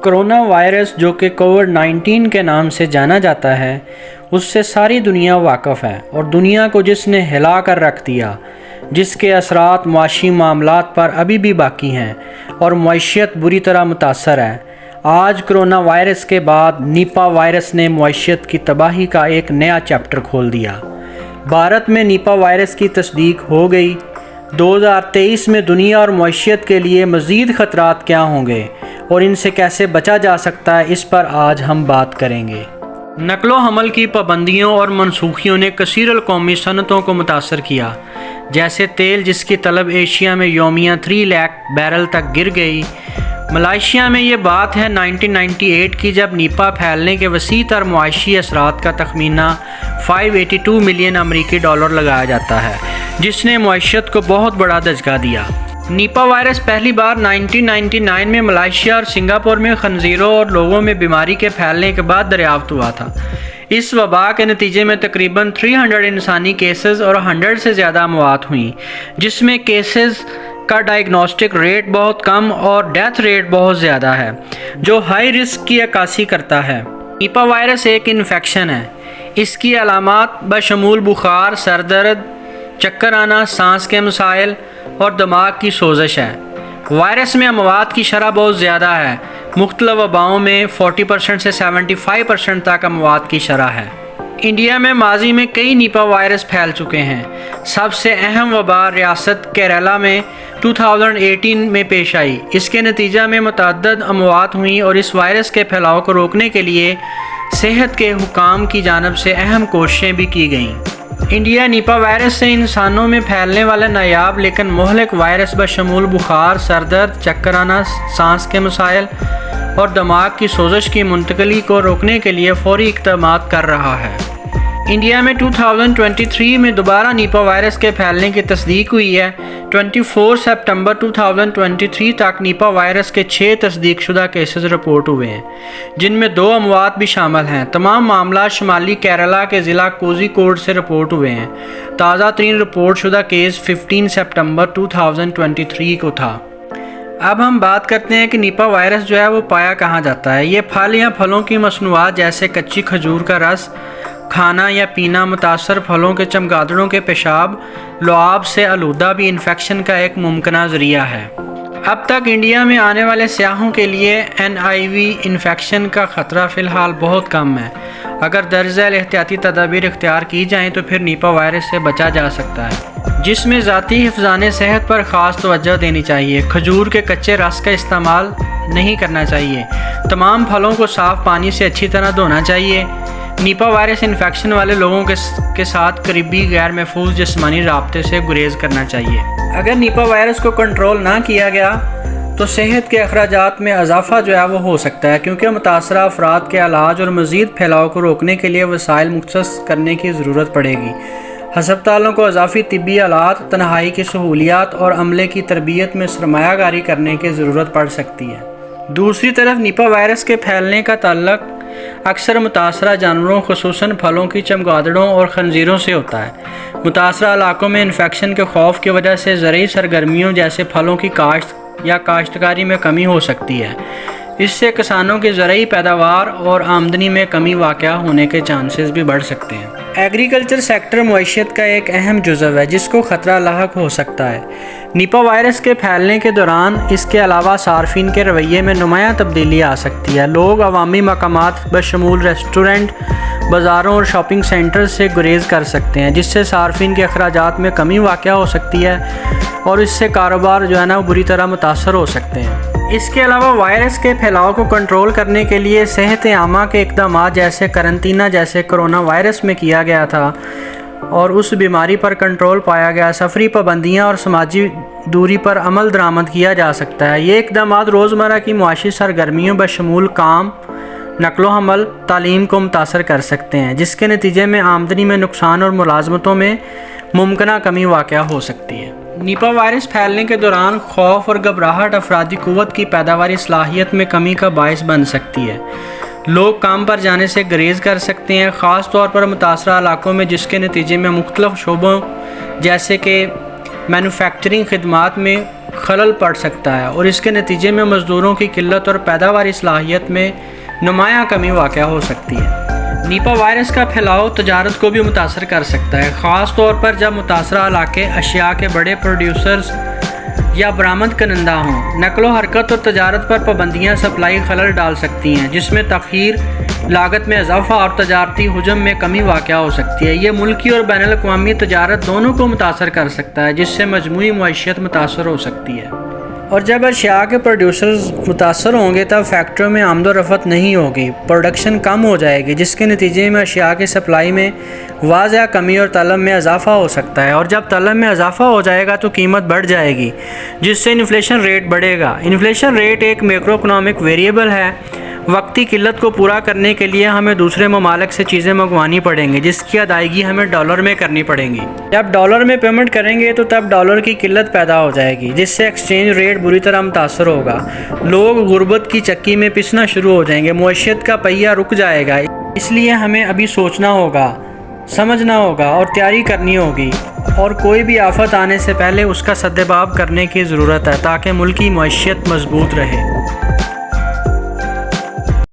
Corona virus جو کہ COVID-19 کے نام سے جانا جاتا ہے، اس سے ساری دنیا واقف ہے اور دنیا کو جس نے ہلا کر رکھ دیا، جس کے اثرات معاشی معاملات پر ابھی بھی باقی ہیں اور معیشت بری طرح متاثر ہے۔ آج کرونا وائرس کے بعد نیپا وائرس نے معیشت کی تباہی کا ایک نیا چیپٹر کھول دیا۔ بھارت میں نیپا وائرس کی تصدیق ہو گئی۔ 2023 میں دنیا اور معیشت کے لیے مزید خطرات کیا ہوں گے اور ان سے کیسے بچا جا سکتا ہے، اس پر آج ہم بات کریں گے۔ نقل و حمل کی پابندیوں اور منسوخیوں نے کثیر القومی صنعتوں کو متاثر کیا، جیسے تیل جس کی طلب ایشیا میں یومیہ 3 لاکھ بیرل تک گر گئی۔ ملائیشیا میں یہ بات ہے 1998 کی، جب نیپا پھیلنے کے وسیع تر معاشی اثرات کا تخمینہ 582 ملین امریکی ڈالر لگایا جاتا ہے، جس نے معیشت کو بہت بڑا دھچکا دیا۔ نیپا وائرس پہلی بار 1999 میں ملائیشیا اور سنگاپور میں خنزیروں اور لوگوں میں بیماری کے پھیلنے کے بعد دریافت ہوا تھا۔ اس وبا کے نتیجے میں تقریباً 300 انسانی کیسز اور 100 سے زیادہ اموات ہوئیں، جس میں کیسز کا ڈائگنوسٹک ریٹ بہت کم اور ڈیتھ ریٹ بہت زیادہ ہے، جو ہائی رسک کی عکاسی کرتا ہے۔ نیپا وائرس ایک انفیکشن ہے۔ اس کی علامات بشمول بخار، سر درد، چکر آنا، سانس کے مسائل اور دماغ کی سوزش ہے۔ وائرس میں اموات کی شرح بہت زیادہ ہے۔ مختلف وباؤں میں 40% سے 75% تک اموات کی شرح ہے۔ انڈیا میں ماضی میں کئی نیپا وائرس پھیل چکے ہیں۔ سب سے اہم وبا ریاست کیرالہ میں 2018 میں پیش آئی۔ اس کے نتیجہ میں متعدد اموات ہوئیں اور اس وائرس کے پھیلاؤ کو روکنے کے لیے صحت کے حکام کی جانب سے اہم کوششیں بھی کی گئیں۔ انڈیا نیپا وائرس سے انسانوں میں پھیلنے والا نایاب لیکن مہلک وائرس بشمول بخار، سر درد، چکر آنا، سانس کے مسائل اور دماغ کی سوزش کی منتقلی کو روکنے کے لیے فوری اقدامات کر رہا ہے۔ انڈیا میں 2023 میں دوبارہ نیپا وائرس کے پھیلنے کی تصدیق ہوئی ہے۔ 24 سپتمبر 2023 تک نیپا وائرس کے 6 تصدیق شدہ کیسز رپورٹ ہوئے ہیں، جن میں 2 اموات بھی شامل ہیں۔ تمام معاملات شمالی کیرالہ کے ضلع کوزیکوڈ سے رپورٹ ہوئے ہیں۔ تازہ ترین رپورٹ شدہ کیس 15 سپتمبر 2023 کو تھا۔ اب ہم بات کرتے ہیں کہ نیپا وائرس جو ہے وہ پایا کہاں جاتا ہے۔ یہ پھل یا پھلوں کی مصنوعات جیسے کچی کھجور کا رس کھانا یا پینا، متاثر پھلوں کے چمگادڑوں کے پیشاب، لعاب سے آلودہ بھی انفیکشن کا ایک ممکنہ ذریعہ ہے۔ اب تک انڈیا میں آنے والے سیاحوں کے لیے NIV انفیکشن کا خطرہ فی الحال بہت کم ہے۔ اگر درج ذیل احتیاطی تدابیر اختیار کی جائیں تو پھر نیپا وائرس سے بچا جا سکتا ہے، جس میں ذاتی حفظان صحت پر خاص توجہ دینی چاہیے۔ کھجور کے کچے رس کا استعمال نہیں کرنا چاہیے۔ تمام پھلوں کو صاف پانی سے اچھی طرح دھونا چاہیے۔ نیپا وائرس انفیکشن والے لوگوں کے ساتھ قریبی غیر محفوظ جسمانی رابطے سے گریز کرنا چاہیے۔ اگر نیپا وائرس کو کنٹرول نہ کیا گیا تو صحت کے اخراجات میں اضافہ جو ہے وہ ہو سکتا ہے، کیونکہ متاثرہ افراد کے علاج اور مزید پھیلاؤ کو روکنے کے لیے وسائل مختص کرنے کی ضرورت پڑے گی۔ ہسپتالوں کو اضافی طبی آلات، تنہائی کی سہولیات اور عملے کی تربیت میں سرمایہ کاری کرنے کی ضرورت پڑ سکتی ہے۔ دوسری طرف نیپا وائرس کے پھیلنے کا تعلق اکثر متاثرہ جانوروں خصوصاً پھلوں کی چمگادڑوں اور خنزیروں سے ہوتا ہے۔ متاثرہ علاقوں میں انفیکشن کے خوف کی وجہ سے زرعی سرگرمیوں جیسے پھلوں کی کاشت یا کاشتکاری میں کمی ہو سکتی ہے۔ اس سے کسانوں کی زرعی پیداوار اور آمدنی میں کمی واقع ہونے کے چانسز بھی بڑھ سکتے ہیں۔ ایگریکلچر سیکٹر معیشت کا ایک اہم جزو ہے جس کو خطرہ لاحق ہو سکتا ہے۔ نیپا وائرس کے پھیلنے کے دوران اس کے علاوہ صارفین کے رویے میں نمایاں تبدیلی آ سکتی ہے۔ لوگ عوامی مقامات بشمول ریسٹورنٹ، بازاروں اور شاپنگ سینٹرز سے گریز کر سکتے ہیں، جس سے صارفین کے اخراجات میں کمی واقع ہو سکتی ہے اور اس سے کاروبار جو ہے نا بری طرح متاثر ہو سکتے ہیں۔ اس کے علاوہ وائرس کے پھیلاؤ کو کنٹرول کرنے کے لیے صحت عامہ کے اقدامات جیسے قرنطینہ جیسے کرونا وائرس میں کیا گیا تھا اور اس بیماری پر کنٹرول پایا گیا، سفری پابندیاں اور سماجی دوری پر عمل درآمد کیا جا سکتا ہے۔ یہ اقدامات روزمرہ کی معاشی سرگرمیوں بشمول کام، نقل و حمل، تعلیم کو متاثر کر سکتے ہیں، جس کے نتیجے میں آمدنی میں نقصان اور ملازمتوں میں ممکنہ کمی واقع ہو سکتی ہے۔ نیپا وائرس پھیلنے کے دوران خوف اور گھبراہٹ افرادی قوت کی پیداواری صلاحیت میں کمی کا باعث بن سکتی ہے۔ لوگ کام پر جانے سے گریز کر سکتے ہیں، خاص طور پر متاثرہ علاقوں میں، جس کے نتیجے میں مختلف شعبوں جیسے کہ مینوفیکچرنگ، خدمات میں خلل پڑ سکتا ہے اور اس کے نتیجے میں مزدوروں کی قلت اور پیداواری صلاحیت میں نمایاں کمی واقع ہو سکتی ہے۔ نیپا وائرس کا پھیلاؤ تجارت کو بھی متاثر کر سکتا ہے، خاص طور پر جب متاثرہ علاقے اشیاء کے بڑے پروڈیوسرز یا برآمد کنندہ ہوں۔ نقل و حرکت اور تجارت پر پابندیاں سپلائی خلل ڈال سکتی ہیں، جس میں تاخیر، لاگت میں اضافہ اور تجارتی حجم میں کمی واقع ہو سکتی ہے۔ یہ ملکی اور بین الاقوامی تجارت دونوں کو متاثر کر سکتا ہے، جس سے مجموعی معیشت متاثر ہو سکتی ہے۔ اور جب اشیاء کے پروڈیوسرز متاثر ہوں گے تب فیکٹریوں میں آمد و رفت نہیں ہوگی، پروڈکشن کم ہو جائے گی، جس کے نتیجے میں اشیاء کی سپلائی میں واضح کمی اور طلب میں اضافہ ہو سکتا ہے، اور جب طلب میں اضافہ ہو جائے گا تو قیمت بڑھ جائے گی، جس سے انفلیشن ریٹ بڑھے گا۔ انفلیشن ریٹ ایک میکرو اکنامک ویریبل ہے۔ وقتی قلت کو پورا کرنے کے لیے ہمیں دوسرے ممالک سے چیزیں منگوانی پڑیں گی، جس کی ادائیگی ہمیں ڈالر میں کرنی پڑیں گی۔ جب ڈالر میں پیمنٹ کریں گے تو تب ڈالر کی قلت پیدا ہو جائے گی، جس سے ایکسچینج ریٹ بری طرح متاثر ہوگا۔ لوگ غربت کی چکی میں پسنا شروع ہو جائیں گے، معیشت کا پہیہ رک جائے گا۔ اس لیے ہمیں ابھی سوچنا ہوگا، سمجھنا ہوگا اور تیاری کرنی ہوگی، اور کوئی بھی آفت آنے سے پہلے اس کا سدباب کرنے کی ضرورت ہے تاکہ ملک کی معیشت مضبوط رہے۔